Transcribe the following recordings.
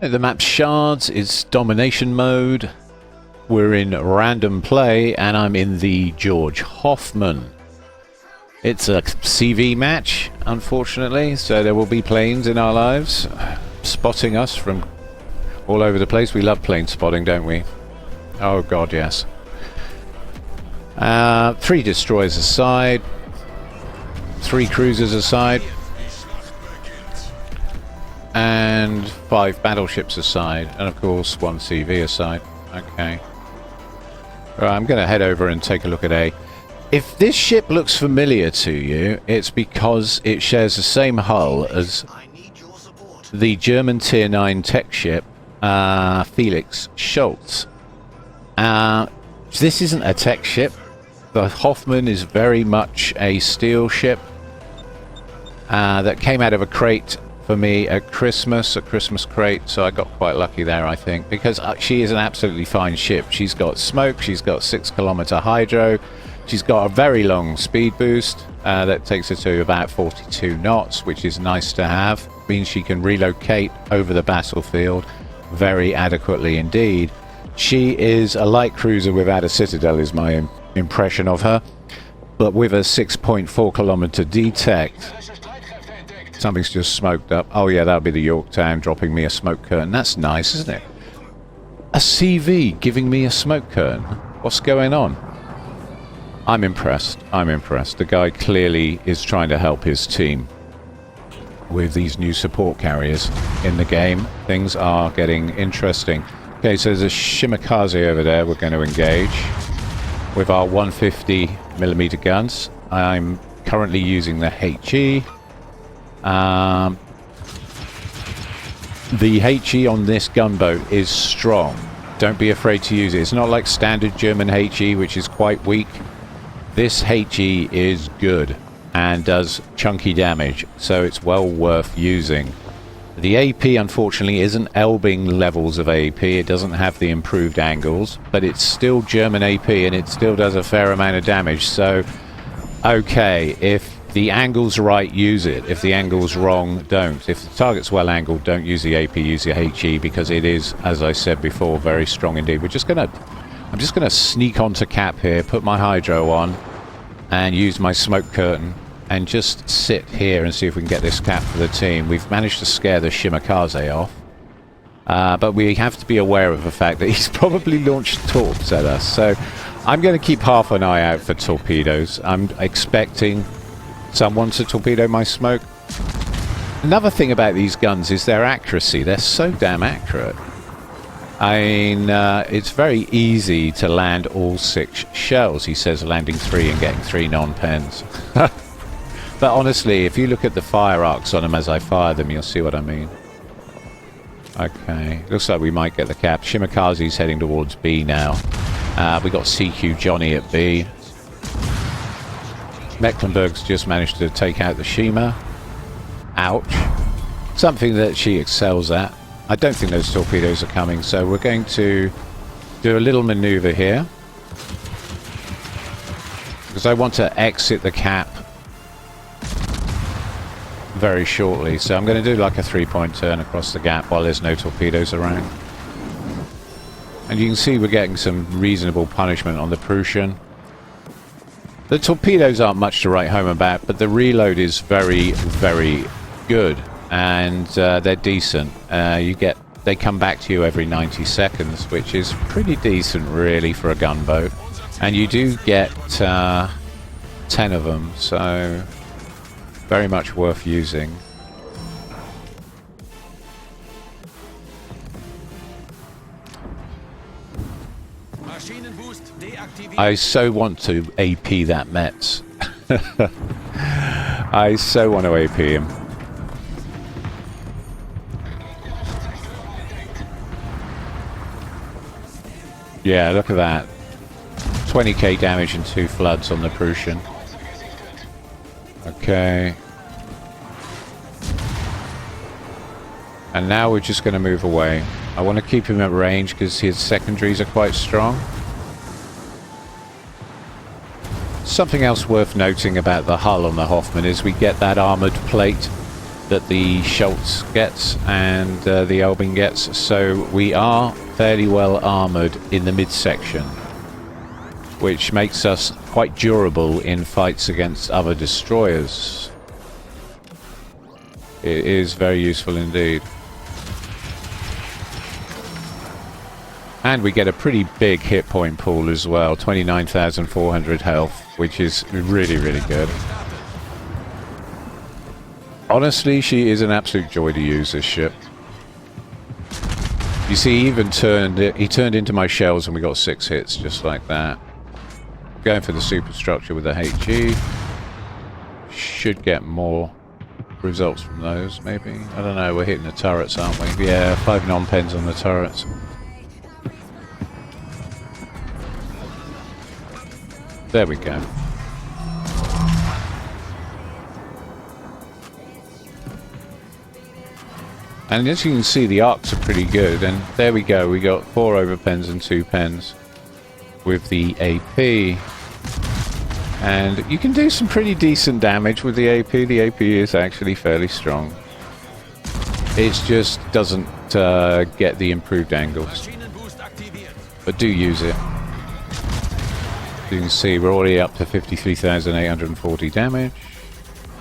The map shards is domination mode. We're in random play and I'm in the G.Hoffman. It's a CV match, unfortunately, so there will be planes in our lives spotting us from all over the place. We love plane spotting, don't we? Oh god, yes. 3 destroyers aside, 3 cruisers aside, and 5 battleships aside, and of course 1 CV aside. Okay. Right, I'm going to head over and take a look at A. If this ship looks familiar to you, it's because it shares the same hull as the German Tier 9 tech ship, Felix Schultz. This isn't a tech ship. The Hoffman is very much a steel ship that came out of a crate for me at Christmas, a Christmas crate, so I got quite lucky there, I think, because she is an absolutely fine ship. She's got smoke, she's got 6-kilometer hydro, she's got a very long speed boost that takes her to about 42 knots, which is nice to have. Means she can relocate over the battlefield very adequately indeed. She is a light cruiser without a citadel, is my impression of her, but with a 6.4-kilometer detect. Something's just smoked up. Oh yeah, that'll be the Yorktown dropping me a smoke curtain. That's nice, isn't it? A CV giving me a smoke curtain. What's going on? I'm impressed. I'm impressed. The guy clearly is trying to help his team with these new support carriers in the game. Things are getting interesting. Okay, so there's a Shimakaze over there we're going to engage with our 150mm guns. I'm currently using the HE. The HE on this gunboat is strong. Don't be afraid to use it. It's not like standard German HE, which is quite weak. This HE is good and does chunky damage, so it's well worth using. The AP, unfortunately, isn't Elbing levels of AP. It doesn't have the improved angles, but it's still German AP, and it still does a fair amount of damage. So, okay, if the angle's right, use it. If the angle's wrong, don't. If the target's well angled, don't use the AP, use your HE, because it is, as I said before, very strong indeed. I'm just gonna sneak onto cap here, put my hydro on, and use my smoke curtain, and just sit here and see if we can get this cap for the team. We've managed to scare the Shimakaze off, but we have to be aware of the fact that he's probably launched torps at us. So I'm going to keep half an eye out for torpedoes. I'm expecting someone to torpedo my smoke. Another thing about these guns is their accuracy. They're so damn accurate. I mean, it's very easy to land all 6 shells. He says landing 3 and getting 3 non-pens. But honestly, if you look at the fire arcs on them as I fire them, you'll see what I mean. Okay, looks like we might get the cap. Shimakaze's heading towards B now. We got CQ Johnny at B. Mecklenburg's just managed to take out the Shima. Ouch. Something that she excels at. I don't think those torpedoes are coming, so we're going to do a little maneuver here, because I want to exit the cap very shortly. So I'm going to do like a 3-point turn across the gap while there's no torpedoes around. And you can see we're getting some reasonable punishment on the Prussian. The torpedoes aren't much to write home about, but the reload is very, very good, and they're decent. They come back to you every 90 seconds, which is pretty decent really for a gunboat. And you do get 10 of them, so very much worth using. I so want to AP that Metz. I so want to AP him. Yeah, look at that. 20k damage and 2 floods on the Prussian. Okay. And now we're just going to move away. I want to keep him at range because his secondaries are quite strong. Something else worth noting about the hull on the Hoffman is we get that armoured plate that the Schultz gets and the Elbing gets, so we are fairly well armoured in the midsection, which makes us quite durable in fights against other destroyers. It is very useful indeed. And we get a pretty big hit point pool as well, 29,400 health, which is really, really good. Honestly, she is an absolute joy to use, this ship. You see, he turned into my shells and we got 6 hits just like that. Going for the superstructure with the HE. Should get more results from those, maybe. I don't know, we're hitting the turrets, aren't we? Yeah, 5 non-pens on the turrets. There we go. And as you can see, the arcs are pretty good. And there we go. We got 4 overpens and 2 pens with the AP. And you can do some pretty decent damage with the AP. The AP is actually fairly strong. It just doesn't get the improved angles. But do use it. You can see we're already up to 53,840 damage.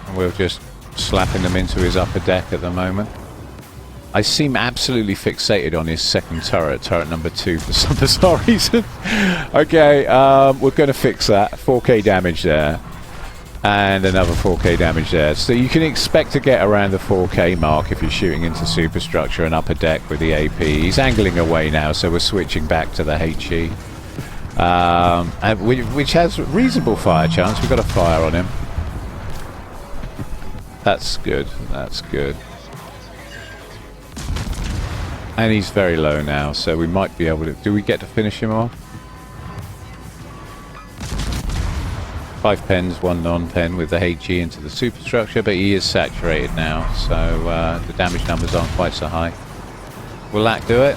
And we're just slapping them into his upper deck at the moment. I seem absolutely fixated on his second turret, turret number 2, for some bizarre reason. Okay, we're going to fix that. 4k damage there. And another 4k damage there. So you can expect to get around the 4k mark if you're shooting into superstructure and upper deck with the AP. He's angling away now, so we're switching back to the HE. Which has reasonable fire chance. We've got a fire on him. That's good. That's good. And he's very low now, so we might be able to... Do we get to finish him off? 5 pens, 1 non-pen with the HE into the superstructure, but he is saturated now, so the damage numbers aren't quite so high. Will that do it?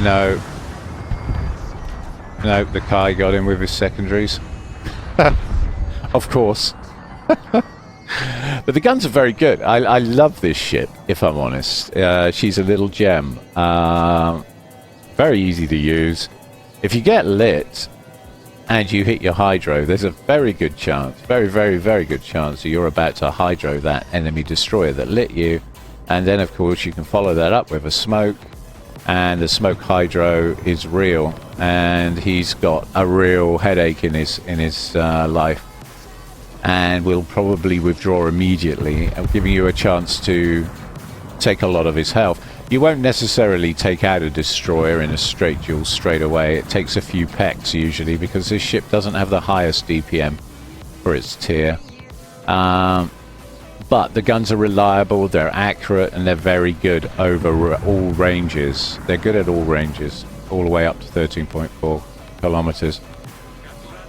No. No, the Kai got him with his secondaries. Of course. But the guns are very good. I love this ship, if I'm honest. She's a little gem. Very easy to use. If you get lit and you hit your hydro, there's a very good chance, very, very, very good chance that you're about to hydro that enemy destroyer that lit you. And then, of course, you can follow that up with a smoke. And the smoke hydro is real. And he's got a real headache in his life. And will probably withdraw immediately, giving you a chance to take a lot of his health. You won't necessarily take out a destroyer in a straight duel straight away. It takes a few pecks usually, because this ship doesn't have the highest DPM for its tier. But the guns are reliable, they're accurate, and they're very good over all ranges. They're good at all ranges, all the way up to 13.4 kilometers.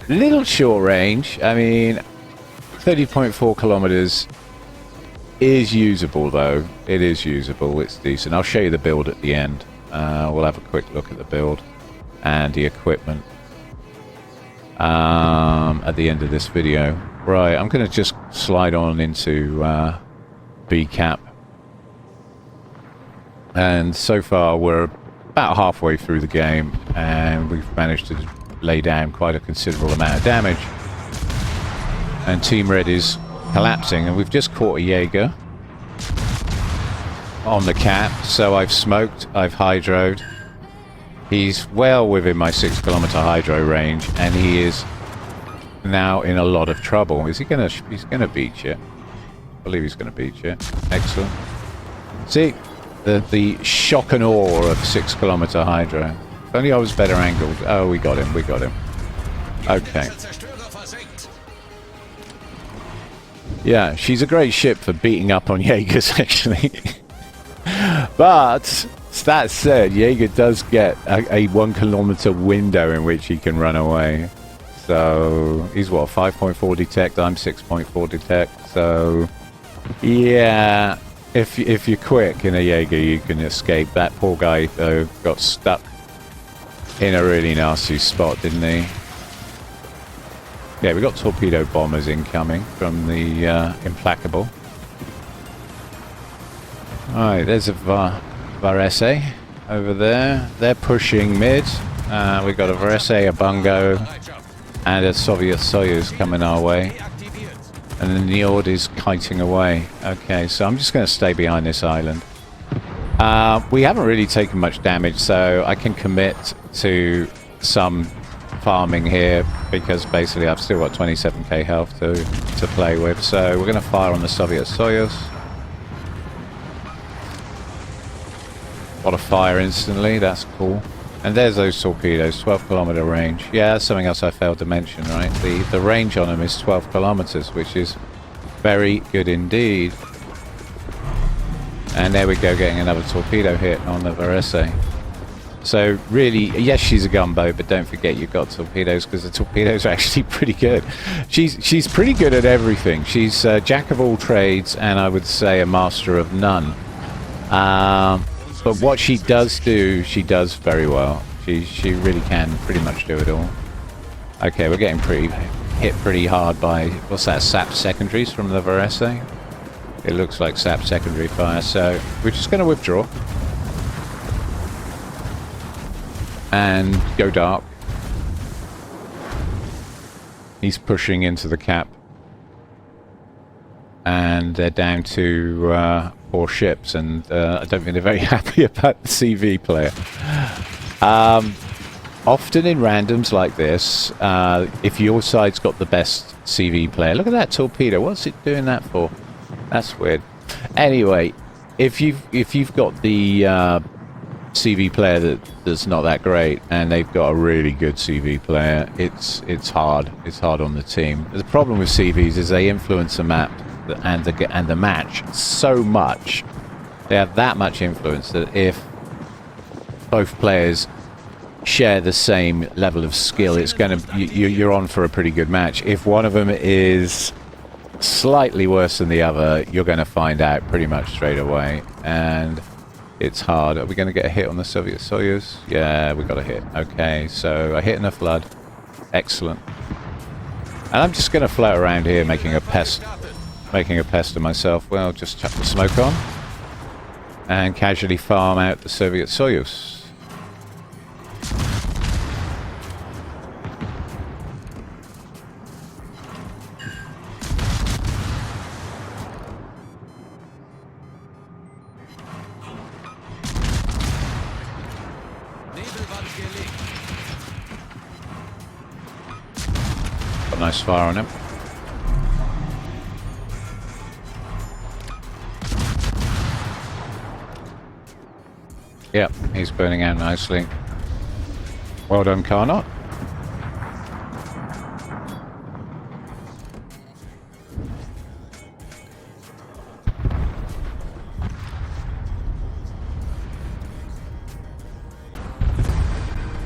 Little short range, I mean... 30.4 kilometers is usable, though. It is usable. It's decent. I'll show you the build at the end. We'll have a quick look at the build and the equipment at the end of this video. Right, I'm going to just slide on into B-cap. And so far, we're about halfway through the game, and we've managed to lay down quite a considerable amount of damage. And Team Red is collapsing, and we've just caught a Jaeger on the cap, so I've smoked, I've hydroed. He's well within my 6 kilometer hydro range, and he is now in a lot of trouble. Is he gonna... he's gonna beat you. I believe he's gonna beat you. Excellent. See, the shock and awe of 6 kilometer hydro. If only I was better angled. Oh, we got him, we got him. Okay. Yeah, she's a great ship for beating up on Jaegers, actually. But, that said, Jaeger does get a 1 kilometer window in which he can run away. So, he's what, 5.4 detect, I'm 6.4 detect, so... Yeah, if you're quick in a Jaeger, you can escape. That poor guy, though, got stuck in a really nasty spot, didn't he? Okay, we got torpedo bombers incoming from the Implacable. Alright, there's a Varese over there. They're pushing mid. We've got a Varese, a Bungo, and a Soviet Soyuz coming our way. And then the Njord is kiting away. Okay, so I'm just going to stay behind this island. We haven't really taken much damage, so I can commit to some farming here because basically I've still got 27k health to play with. So we're going to fire on the Soviet Soyuz. What a fire instantly, that's cool. And there's those torpedoes, 12 kilometer range. Yeah, that's something else I failed to mention, right? The range on them is 12 kilometers, which is very good indeed. And there we go, getting another torpedo hit on the Varese. So really, yes, she's a gunboat, but don't forget you've got torpedoes, because the torpedoes are actually pretty good. She's pretty good at everything. She's a jack of all trades, and I would say a master of none. But what she does do, she does very well. She really can pretty much do it all. Okay, we're getting hit pretty hard by, what's that, SAP secondaries from the Varese? It looks like SAP secondary fire, so we're just going to withdraw. And go dark. He's pushing into the cap. And they're down to 4 ships, and I don't think they're very happy about the CV player. Often in randoms like this, if your side's got the best CV player, look at that torpedo. What's it doing that for? That's weird. Anyway, if you've got the CV player that's not that great, and they've got a really good CV player, it's hard. It's hard on the team. The problem with CVs is they influence the map and the match so much. They have that much influence that if both players share the same level of skill, it's going to you're on for a pretty good match. If one of them is slightly worse than the other, you're going to find out pretty much straight away, and it's hard. Are we going to get a hit on the Soviet Soyuz? Yeah, we got a hit. Okay, so a hit and a flood. Excellent. And I'm just going to float around here making a pest of myself. Well, just chuck the smoke on and casually farm out the Soviet Soyuz. Got a nice fire on him. Yep, he's burning out nicely. Well done, Carnot.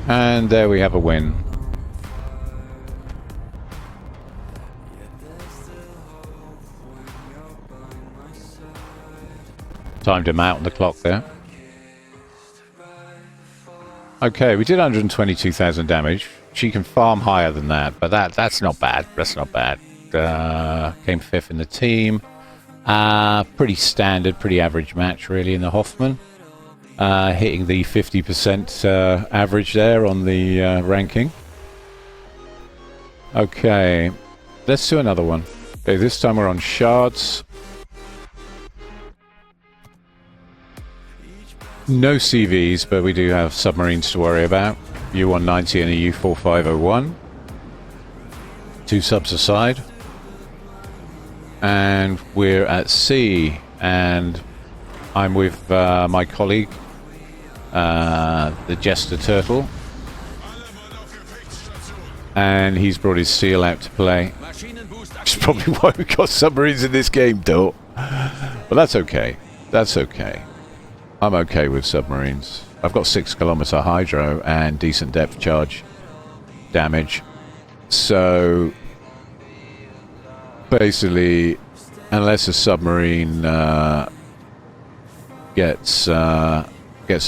And there we have a win. Timed him out on the clock there. Okay, we did 122,000 damage. She can farm higher than that, but that's not bad. That's not bad. Came 5th in the team. Pretty standard, pretty average match really in the Hoffman. Hitting the 50% average there on the ranking. Okay, let's do another one. Okay, this time we're on shards. No CVs, but we do have submarines to worry about. U-190 and a U-4501. 2 subs aside. And we're at sea. And I'm with my colleague, the Jester Turtle. And he's brought his seal out to play. Which is probably why we got submarines in this game, though. But that's okay. That's okay. I'm okay with submarines. I've got 6 kilometer hydro and decent depth charge damage. So basically, unless a submarine gets a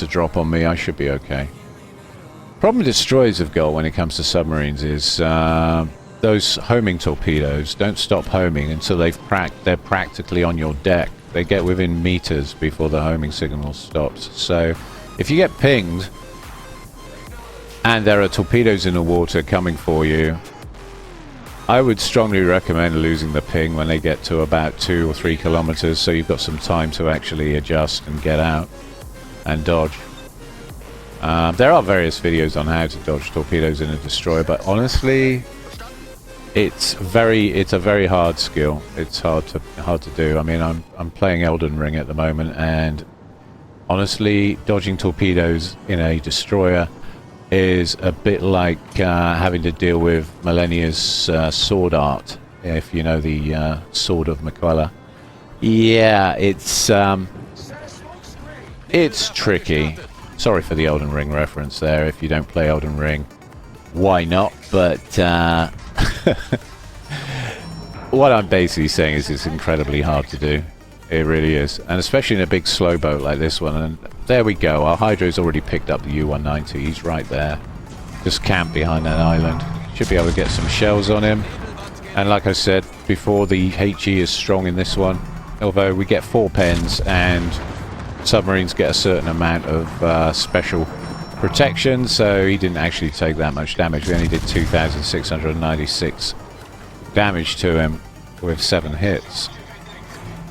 drop on me, I should be okay. Problem destroyers have got when it comes to submarines is those homing torpedoes don't stop homing until they're practically on your deck. They get within meters before the homing signal stops. So if you get pinged and there are torpedoes in the water coming for you, I would strongly recommend losing the ping when they get to about 2 or 3 kilometers, so you've got some time to actually adjust and get out and dodge. There are various videos on how to dodge torpedoes in a destroyer, but honestly, it's a very hard skill. It's hard to do. I mean, I'm playing Elden Ring at the moment, and honestly, dodging torpedoes in a destroyer is a bit like having to deal with Millennia's sword art, if you know the Sword of Miquella. Yeah, it's tricky. Sorry for the Elden Ring reference there. If you don't play Elden Ring, why not? But what I'm basically saying is it's incredibly hard to do. It really is, and especially in a big slow boat like this one. And there we go. Our Hydro's already picked up the U-190. He's right there. Just camped behind that island. Should be able to get some shells on him. And like I said before, the HE is strong in this one. Although we get 4 pens and submarines get a certain amount of special protection, so he didn't actually take that much damage. We only did 2,696 damage to him with 7 hits.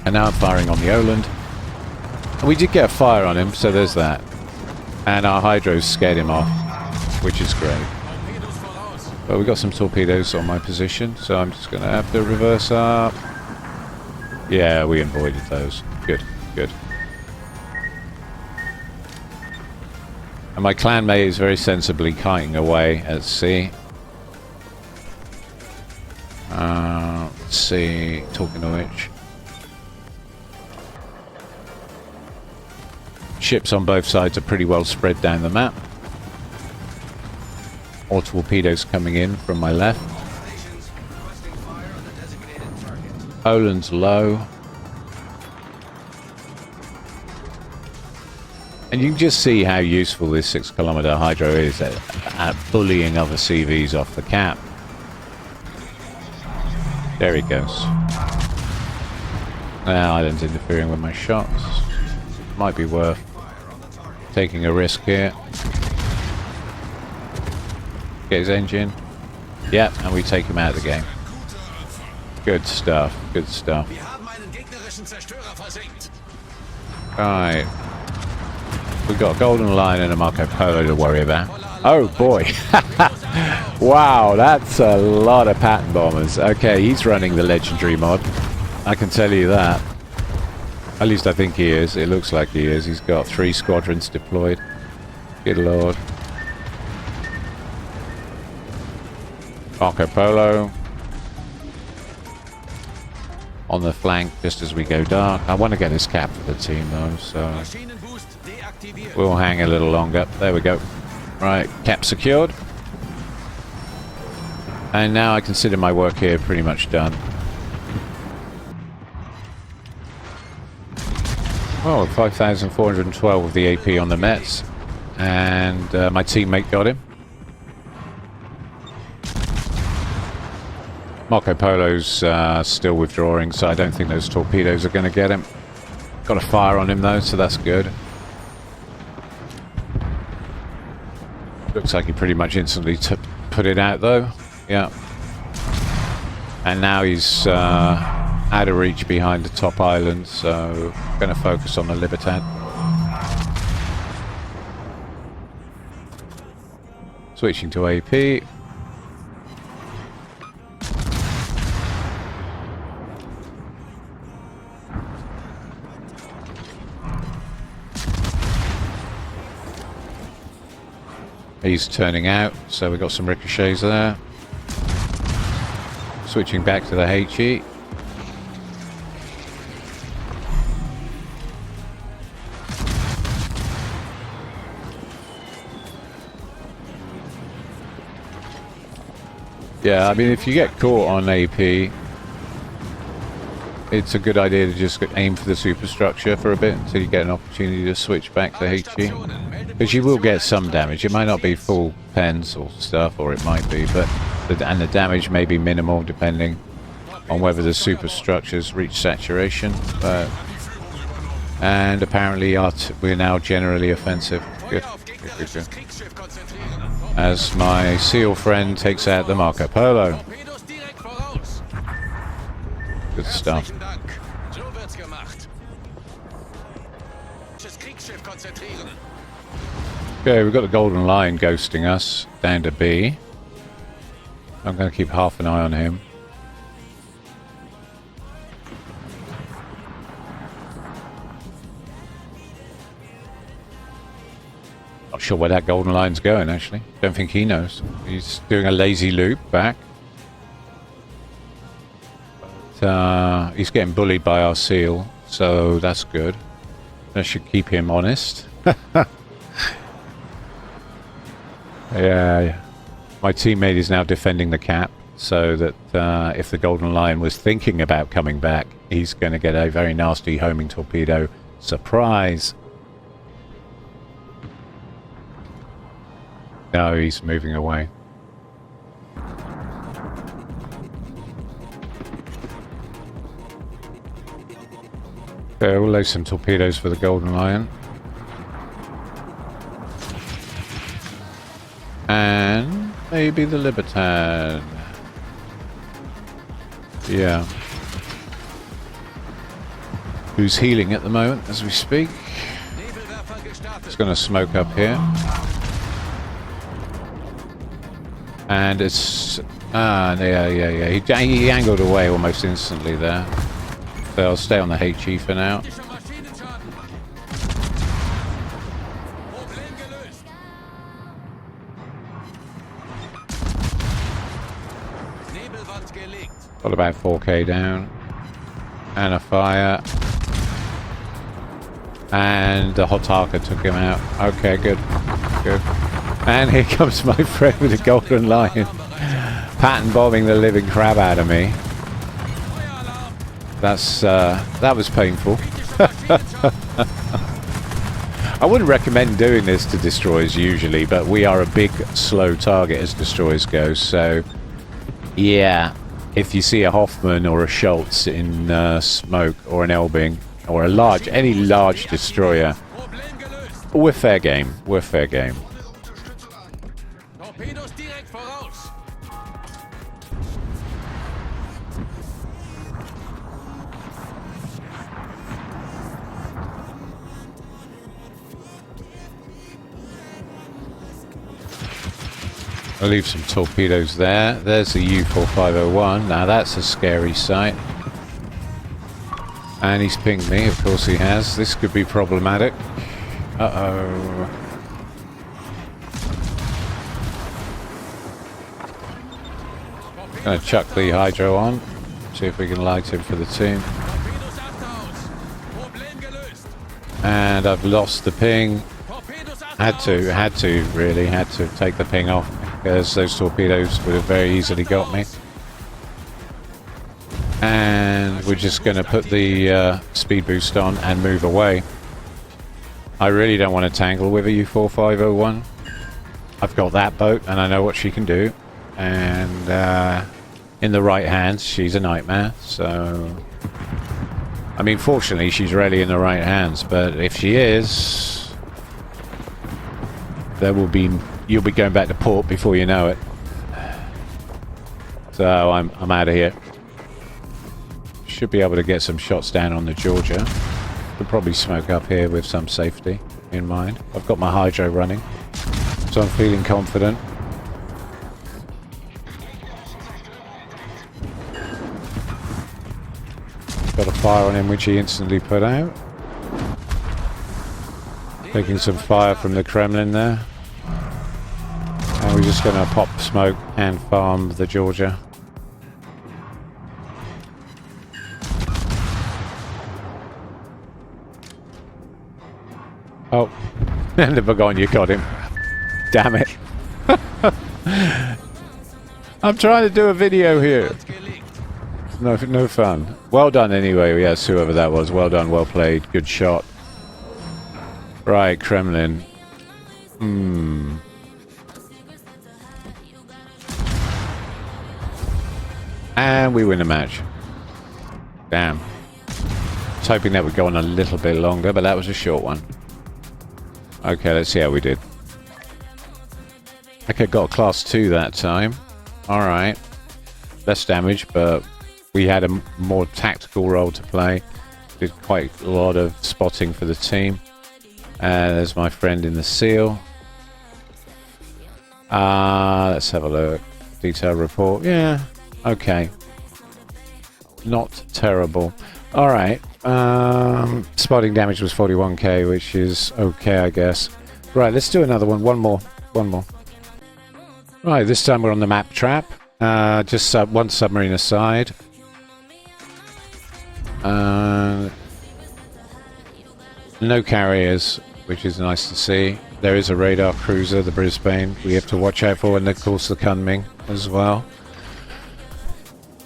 And now I'm firing on the Oland. We did get a fire on him, so there's that. And our Hydros scared him off, which is great. But we got some torpedoes on my position, so I'm just going to have to reverse up. Yeah, we avoided those. Good, good. And my clanmate is very sensibly kiting away at sea. Let's see, talking of which. Ships on both sides are pretty well spread down the map. All torpedoes coming in from my left. Oland's low. And you can just see how useful this 6-kilometer Hydro is at bullying other CVs off the cap. There he goes. Island's interfering with my shots. Might be worth taking a risk here. Get his engine. Yep, and we take him out of the game. Good stuff, good stuff. Right. We've got a Golden Lion and a Marco Polo to worry about. Oh boy. Wow, that's a lot of pattern bombers. Okay, he's running the legendary mod. I can tell you that. At least I think he is. It looks like he is. He's got 3 squadrons deployed. Good lord. Marco Polo. On the flank just as we go dark. I want to get his cap for the team though, so we'll hang a little longer. There we go. Right, cap secured. And now I consider my work here pretty much done. Well, 5,412 of the AP on the Mets. And my teammate got him. Marco Polo's still withdrawing, so I don't think those torpedoes are going to get him. Got a fire on him though, so that's good. Looks like he pretty much instantly put it out though. Yeah. And now he's out of reach behind the top island, so I'm going to focus on the Libertad. Switching to AP. He's turning out, so we've got some ricochets there. Switching back to the HE. Yeah, I mean, if you get caught on AP, it's a good idea to just aim for the superstructure for a bit until you get an opportunity to switch back to HE. Because you will get some damage. It might not be full pens or stuff, or it might be, but the damage may be minimal depending on whether the superstructures reach saturation. And apparently we're now generally offensive. Good. Good. As my SEAL friend takes out the Marco Polo. Good stuff. Okay, we've got the Golden Lion ghosting us down to B. I'm going to keep half an eye on him. Not sure where that Golden Lion's going, actually. Don't think he knows. He's doing a lazy loop back. But, he's getting bullied by our SEAL, so that's good. That should keep him honest. Yeah. My teammate is now defending the cap, so that if the Golden Lion was thinking about coming back, he's going to get a very nasty homing torpedo. Surprise! No, he's moving away. Okay, we'll lay some torpedoes for the Golden Lion. And maybe the Libertad. Yeah. Who's healing at the moment as we speak. It's going to smoke up here. And it's... yeah. He angled away almost instantly there. So I'll stay on the HE for now. Got about 4k down. And a fire. And the Hotaka took him out. Okay, good. Good. And here comes my friend with the Golden Lion. Pattern bombing the living crap out of me. That was painful. I wouldn't recommend doing this to destroyers usually, but we are a big, slow target as destroyers go, so... Yeah. If you see a Hoffman or a Schultz in smoke, or an Elbing, or any large destroyer, we're fair game. We're fair game. I'll leave some torpedoes there. There's the U-4501. Now that's a scary sight. And he's pinged me, of course he has. This could be problematic. Uh-oh. Gonna chuck the hydro on. See if we can light him for the team. And I've lost the ping. Had to take the ping off, because those torpedoes would have very easily got me. And we're just going to put the speed boost on and move away. I really don't want to tangle with a U-4501. I've got that boat and I know what she can do. And in the right hands, she's a nightmare. So, I mean, fortunately, she's rarely in the right hands. But if she is... you'll be going back to port before you know it. So I'm out of here. Should be able to get some shots down on the Georgia. Could probably smoke up here with some safety in mind. I've got my hydro running, so I'm feeling confident. Got a fire on him which he instantly put out. Taking some fire from the Kremlin there. And we're just going to pop smoke and farm the Georgia. Oh, and the Vagon, you got him. Damn it. I'm trying to do a video here. No fun. Well done anyway, yes, whoever that was. Well done, well played, good shot. Right, Kremlin. And we win the match. Damn. I was hoping that would go on a little bit longer, but that was a short one. Okay, let's see how we did. Okay, got class 2 that time. Alright. Less damage, but we had a more tactical role to play. Did quite a lot of spotting for the team. And there's my friend in the seal. Let's have a look. Detailed report. Yeah, okay. Not terrible. Alright. Spotting damage was 41k, which is okay, I guess. Right, let's do another one. One more. Right, this time we're on the map trap. Just one submarine aside. No carriers, which is nice to see. There is a radar cruiser, the Brisbane, we have to watch out for, and of course the Kunming as well.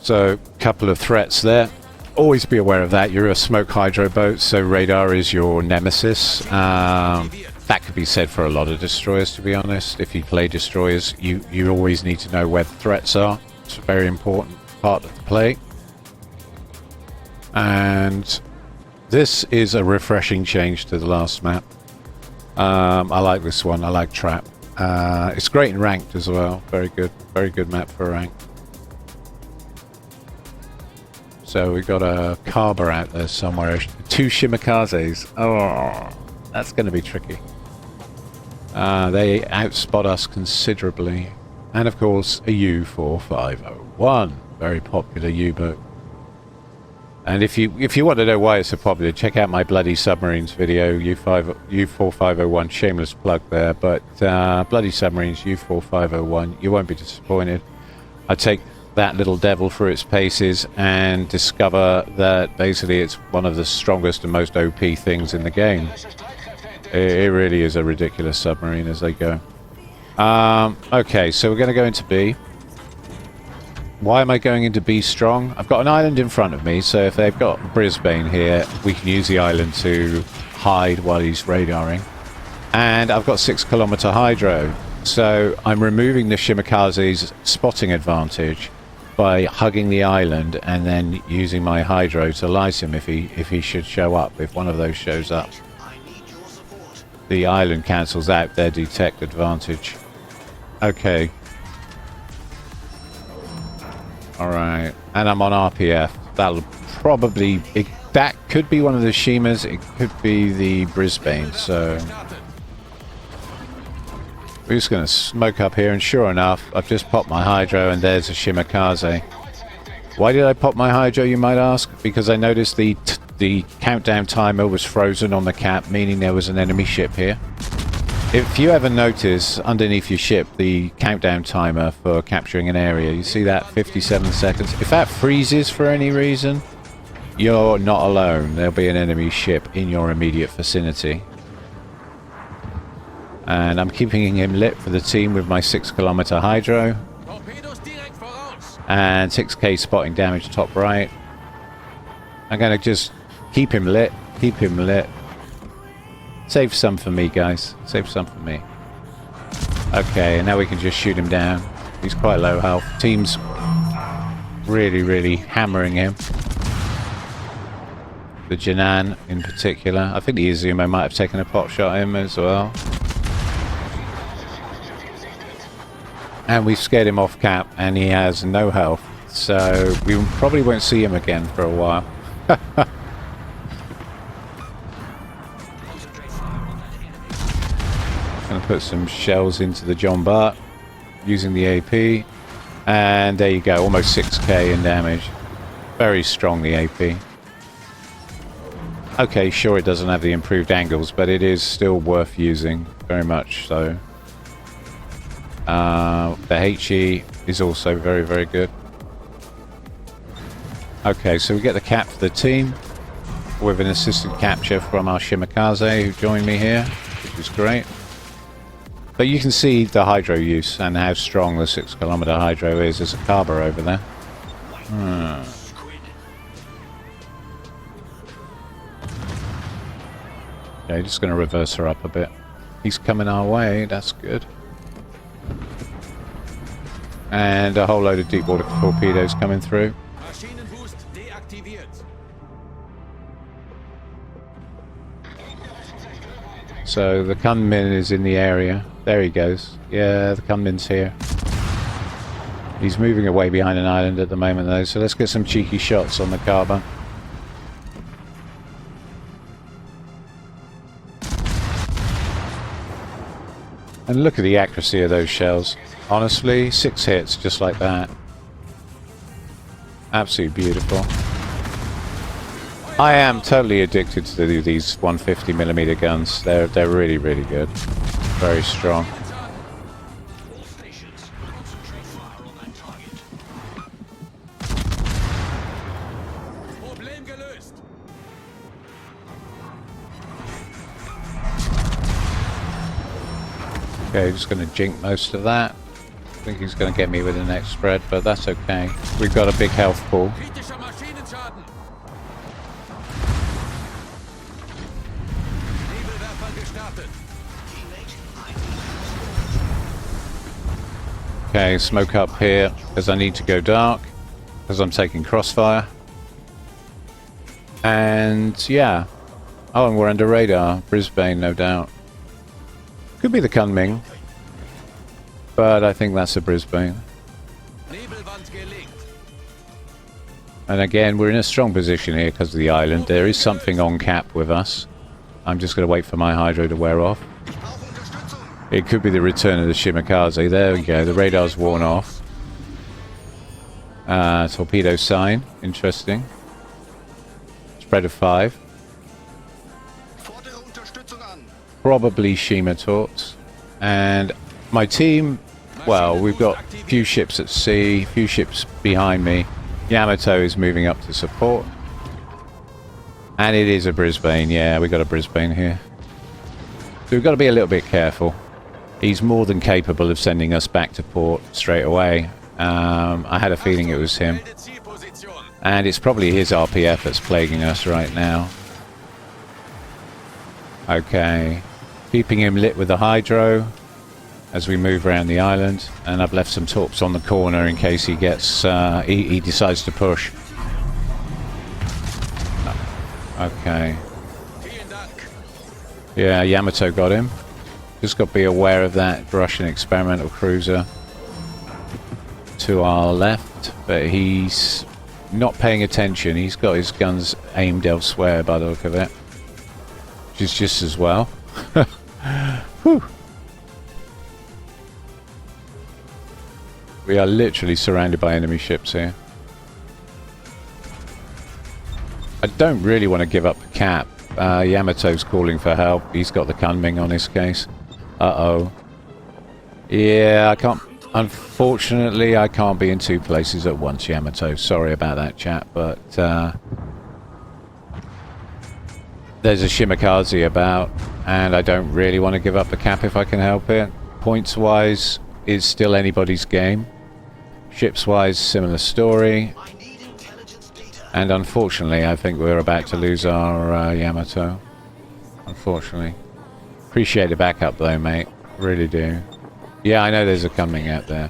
So, a couple of threats there. Always be aware of that. You're a smoke hydro boat, so radar is your nemesis. That could be said for a lot of destroyers, to be honest. If you play destroyers, you always need to know where the threats are. It's a very important part of the play. And this is a refreshing change to the last map. I like this one. I like Trap. It's great in ranked as well. Very good map for ranked. So we got a Carver out there somewhere. 2 Shimikazes. Oh, that's going to be tricky. They outspot us considerably. And of course, a U4501. Very popular U-boat. And if you want to know why it's so popular, check out my Bloody Submarines video, U4501, shameless plug there. But Bloody Submarines, U4501, you won't be disappointed. I take that little devil through its paces and discover that basically it's one of the strongest and most OP things in the game. It really is a ridiculous submarine as they go. Okay, so we're going to go into B. Why am I going into B strong? I've got an island in front of me, so if they've got Brisbane here, we can use the island to hide while he's radaring. And I've got 6 kilometer hydro, so I'm removing the Shimikaze's spotting advantage by hugging the island and then using my hydro to light him if he should show up, if one of those shows up. The island cancels out their detect advantage. Okay. Alright. And I'm on RPF. That'll probably... that could be one of the Shimas. It could be the Brisbane. So... we're just going to smoke up here. And sure enough, I've just popped my hydro and there's a Shimikaze. Why did I pop my hydro, you might ask? Because I noticed the countdown timer was frozen on the cap, meaning there was an enemy ship here. If you ever notice underneath your ship the countdown timer for capturing an area, you see that 57 seconds. If that freezes for any reason, you're not alone. There'll be an enemy ship in your immediate vicinity. And I'm keeping him lit for the team with my 6 kilometer hydro. And 6k spotting damage top right. I'm going to just keep him lit. Save some for me, guys. Save some for me. Okay, and now we can just shoot him down. He's quite low health. Team's really hammering him. The Jinan in particular. I think the Izumo might have taken a pot shot at him as well. And we've scared him off cap, and he has no health. So we probably won't see him again for a while. Gonna put some shells into the John Bart using the AP, and there you go, almost 6k in damage. Very strong, the AP. Okay, sure, it doesn't have the improved angles, but it is still worth using, very much so. The HE is also very good. Okay, so we get the cap for the team with an assisted capture from our Shimikaze who joined me here, which is great. But you can see the hydro use and how strong the 6 kilometer hydro is. There's a Carver over there. Okay, just going to reverse her up a bit. He's coming our way, that's good. And a whole load of deep water torpedoes coming through. So the gunman is in the area. There he goes. Yeah, the gunman's here. He's moving away behind an island at the moment though, so let's get some cheeky shots on the carbon. And look at the accuracy of those shells. Honestly, 6 hits just like that. Absolutely beautiful. I am totally addicted to these 150mm guns. They're really, really good. Very strong. Okay, just going to jink most of that. I think he's going to get me with the next spread, but that's okay. We've got a big health pool. Okay, smoke up here because I need to go dark because I'm taking crossfire. And yeah. Oh, and we're under radar. Brisbane, no doubt. Could be the Kunming, but I think that's a Brisbane. And again, we're in a strong position here because of the island. There is something on cap with us. I'm just going to wait for my hydro to wear off. It could be the return of the Shimakaze. There we go. The radar's worn off. Torpedo sign. Interesting. Spread of 5. Probably Shima torps. And my team, well, we've got a few ships at sea, a few ships behind me. Yamato is moving up to support. And it is a Brisbane. Yeah, we've got a Brisbane here. So we've got to be a little bit careful. He's more than capable of sending us back to port straight away. I had a feeling it was him. And it's probably his RPF that's plaguing us right now. Okay. Keeping him lit with the hydro as we move around the island. And I've left some torps on the corner in case he gets... he decides to push. Okay. Yeah, Yamato got him. Just got to be aware of that Russian experimental cruiser to our left, but he's not paying attention. He's got his guns aimed elsewhere by the look of it, which is just as well. Whew. We are literally surrounded by enemy ships here. I don't really want to give up the cap. Yamato's calling for help. He's got the Kunming on his case. Uh-oh. Yeah, I can't... Unfortunately, I can't be in 2 places at once, Yamato. Sorry about that, chat, but... there's a Shimakaze about, and I don't really want to give up the cap if I can help it. Points-wise, it's still anybody's game. Ships-wise, similar story. And unfortunately, I think we're about to lose our Yamato. Unfortunately. Appreciate the backup though, mate. Really do. Yeah, I know there's a coming out there.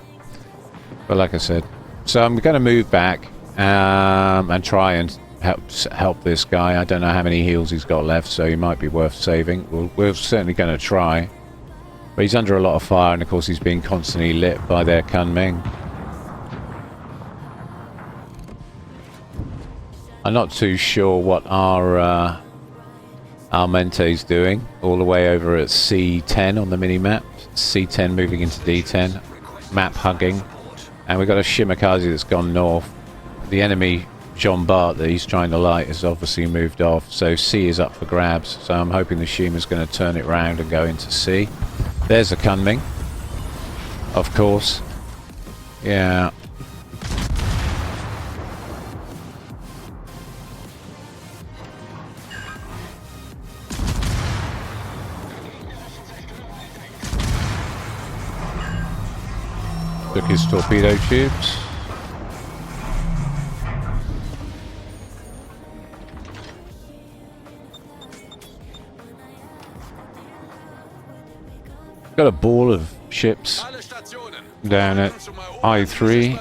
But like I said. So I'm going to move back and try and help this guy. I don't know how many heals he's got left, so he might be worth saving. We're certainly going to try. But he's under a lot of fire, and of course he's being constantly lit by their Kunming. I'm not too sure what our Mente's doing, all the way over at C10 on the mini-map. C10 moving into D10, map hugging. And we've got a Shimakaze that's gone north. The enemy, Jean Bart, that he's trying to light has obviously moved off, so C is up for grabs. So I'm hoping the Shima's going to turn it round and go into C. There's a Kunming, of course. Yeah. Took his torpedo tubes. Got a ball of ships down at I3.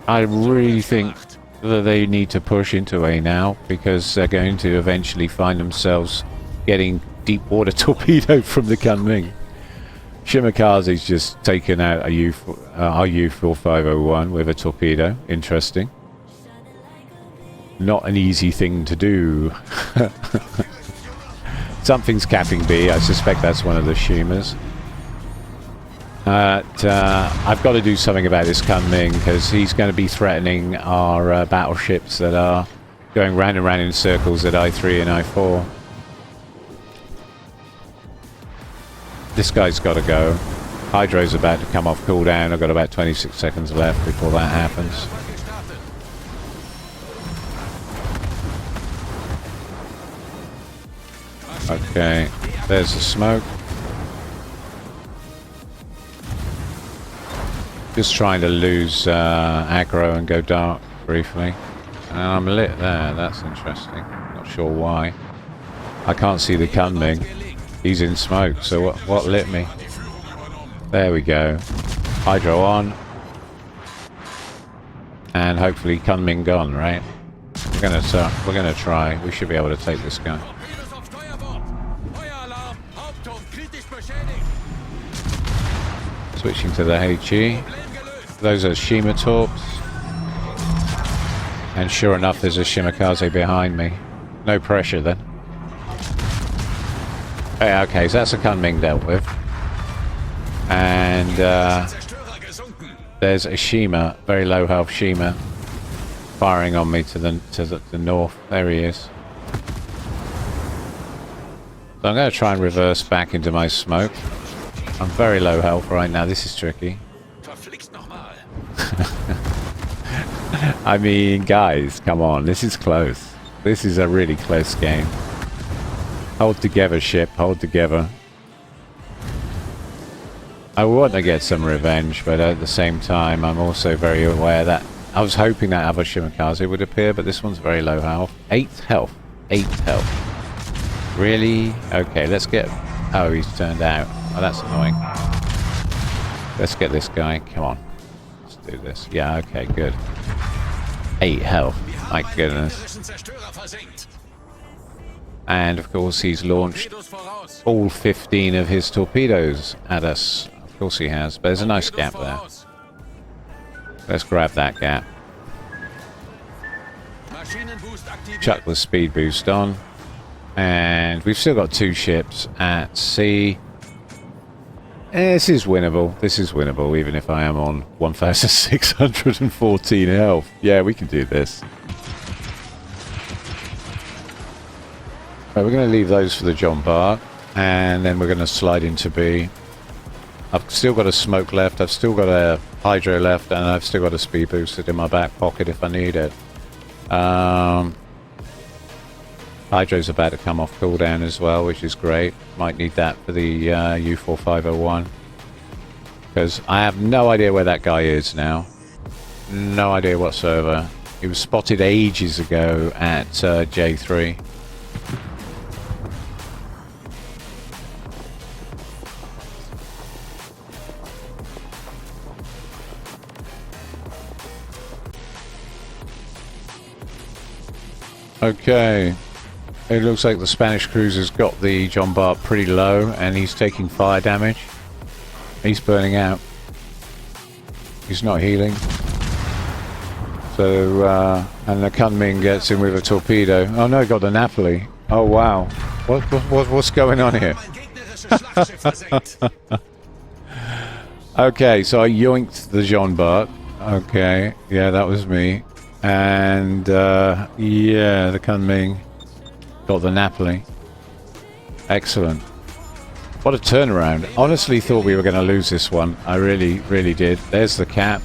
I really think that they need to push into A now, because they're going to eventually find themselves getting deep water torpedoed from the Kunming. Shimakaze's just taken out a our U-4501 with a torpedo. Interesting. Not an easy thing to do. Something's capping B. I suspect that's one of the Shimas. I've got to do something about this Kunming, because he's going to be threatening our battleships that are going round and round in circles at I3 and I4. This guy's got to go. Hydro's about to come off cooldown. I've got about 26 seconds left before that happens. Okay, there's the smoke. Just trying to lose aggro and go dark briefly. And I'm lit there, that's interesting. Not sure why. I can't see the Kunming. He's in smoke, so what lit me? There we go. Hydro on. And hopefully Kunming gone, right? We're gonna try. We should be able to take this guy. Switching to the HE. Those are Shima torps. And sure enough, there's a Shimakaze behind me. No pressure then. Okay, so that's a Kunming dealt with. And there's a Shima, very low health Shima, firing on me to the north. There he is. So I'm going to try and reverse back into my smoke. I'm very low health right now. This is tricky. I mean, guys, come on. This is close. This is a really close game. Hold together, ship. Hold together. I want to get some revenge, but at the same time, I'm also very aware that I was hoping that other Shimakaze would appear, but this one's very low health. 8 health. 8 health. Really? Okay, let's get... Oh, he's turned out. Oh, that's annoying. Let's get this guy. Come on. Let's do this. Yeah, okay, good. 8 health. My goodness. And, of course, he's launched all 15 of his torpedoes at us. Of course he has. But there's a nice gap there. Let's grab that gap. Chuck the speed boost on. And we've still got 2 ships at sea. This is winnable. This is winnable, even if I am on 1,614 health. Yeah, we can do this. Right, we're going to leave those for the John Bart. And then we're going to slide into B. I've still got a smoke left. I've still got a hydro left. And I've still got a speed boosted in my back pocket if I need it. Hydro's about to come off cooldown as well, which is great. Might need that for the U4501. Because I have no idea where that guy is now. No idea whatsoever. He was spotted ages ago at J3. Okay. It looks like the Spanish cruiser's got the John Bart pretty low, and he's taking fire damage. He's burning out. He's not healing. So, and the Kunming gets in with a torpedo. Oh no, got the Napoli. Oh wow. What's going on here? Okay, so I yoinked the John Bart. Okay, yeah, that was me. And, yeah, the Kunming got the Napoli. Excellent. What a turnaround. Honestly thought we were going to lose this one. I really, really did. There's the cap.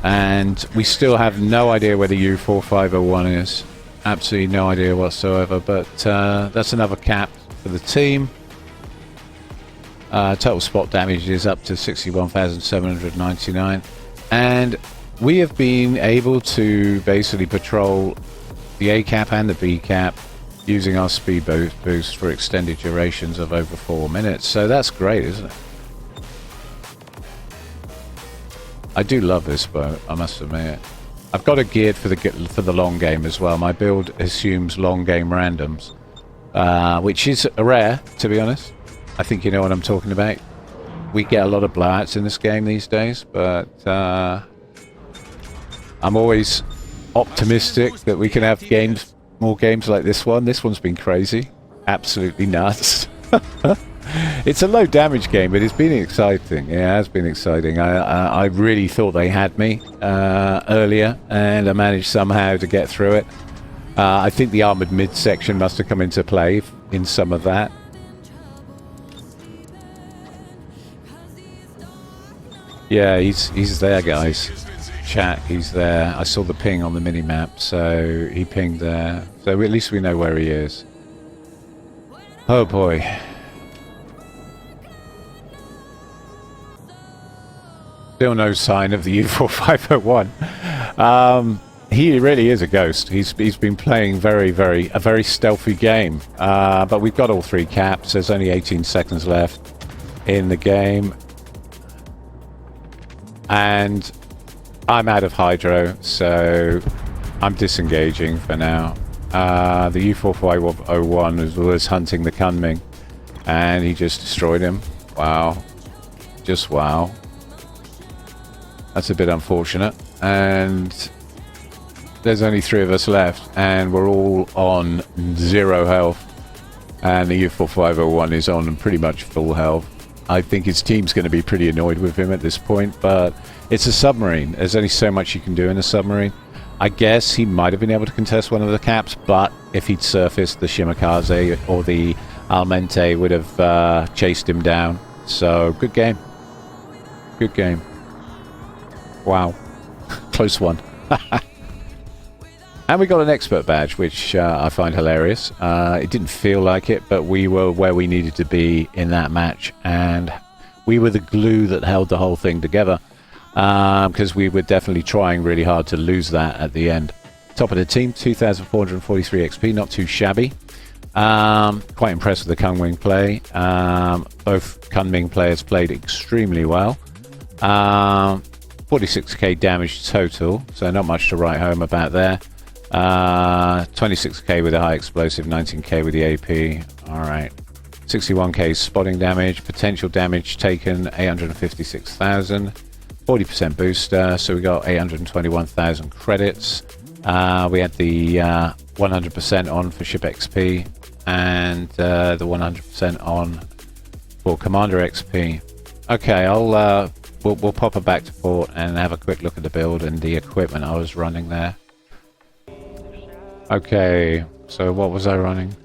And we still have no idea where the U4501 is. Absolutely no idea whatsoever. But that's another cap for the team. Total spot damage is up to 61,799. And we have been able to basically patrol the A cap and the B cap using our speed boost for extended durations of over 4 minutes. So that's great, isn't it? I do love this boat, I must admit. I've got it geared for the long game as well. My build assumes long game randoms, which is rare, to be honest. I think you know what I'm talking about. We get a lot of blowouts in this game these days, but I'm always optimistic that we can have more games like this one. This one's been crazy, absolutely nuts. It's a low damage game, but it's been exciting. Yeah, it has been exciting. I really thought they had me earlier, and I managed somehow to get through it. I think the armored midsection must have come into play in some of that. Yeah, he's there, guys. Chat, he's there. I saw the ping on the mini-map, so he pinged there. So at least we know where he is. Oh boy. Still no sign of the U4501. He really is a ghost. He's been playing a very stealthy game. But we've got all 3 caps. There's only 18 seconds left in the game. And I'm out of hydro, so I'm disengaging for now. The U4501 was hunting the Kunming, and he just destroyed him. Wow. Just wow. That's a bit unfortunate. And there's only 3 of us left, and we're all on 0 health. And the U4501 is on pretty much full health. I think his team's going to be pretty annoyed with him at this point, but it's a submarine. There's only so much you can do in a submarine. I guess he might have been able to contest one of the caps, but if he'd surfaced, the Shimakaze or the Almente would have chased him down. So, good game. Good game. Wow. Close one. And we got an expert badge, which I find hilarious. It didn't feel like it, but we were where we needed to be in that match, and we were the glue that held the whole thing together, because we were definitely trying really hard to lose that at the end. Top of the team, 2,443 XP, not too shabby. Quite impressed with the Kunming play. Both Kunming players played extremely well. 46k damage total, so not much to write home about there. 26k with a high explosive, 19k with the AP. Alright. 61k spotting damage, potential damage taken 856,000. 40% booster, so we got 821,000 credits. We had the 100% on for ship XP, and the 100% on for commander XP. Okay, we'll pop her back to port and have a quick look at the build and the equipment I was running there. Okay, so what was I running?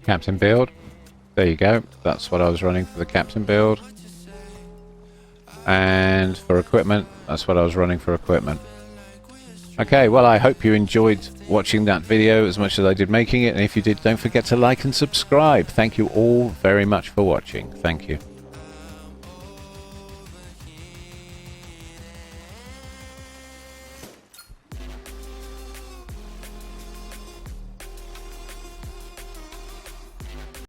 Captain build. There you go. That's what I was running for the captain build. And for equipment, that's what I was running for equipment. Okay, well, I hope you enjoyed watching that video as much as I did making it. And if you did, don't forget to like and subscribe. Thank you all very much for watching. Thank you.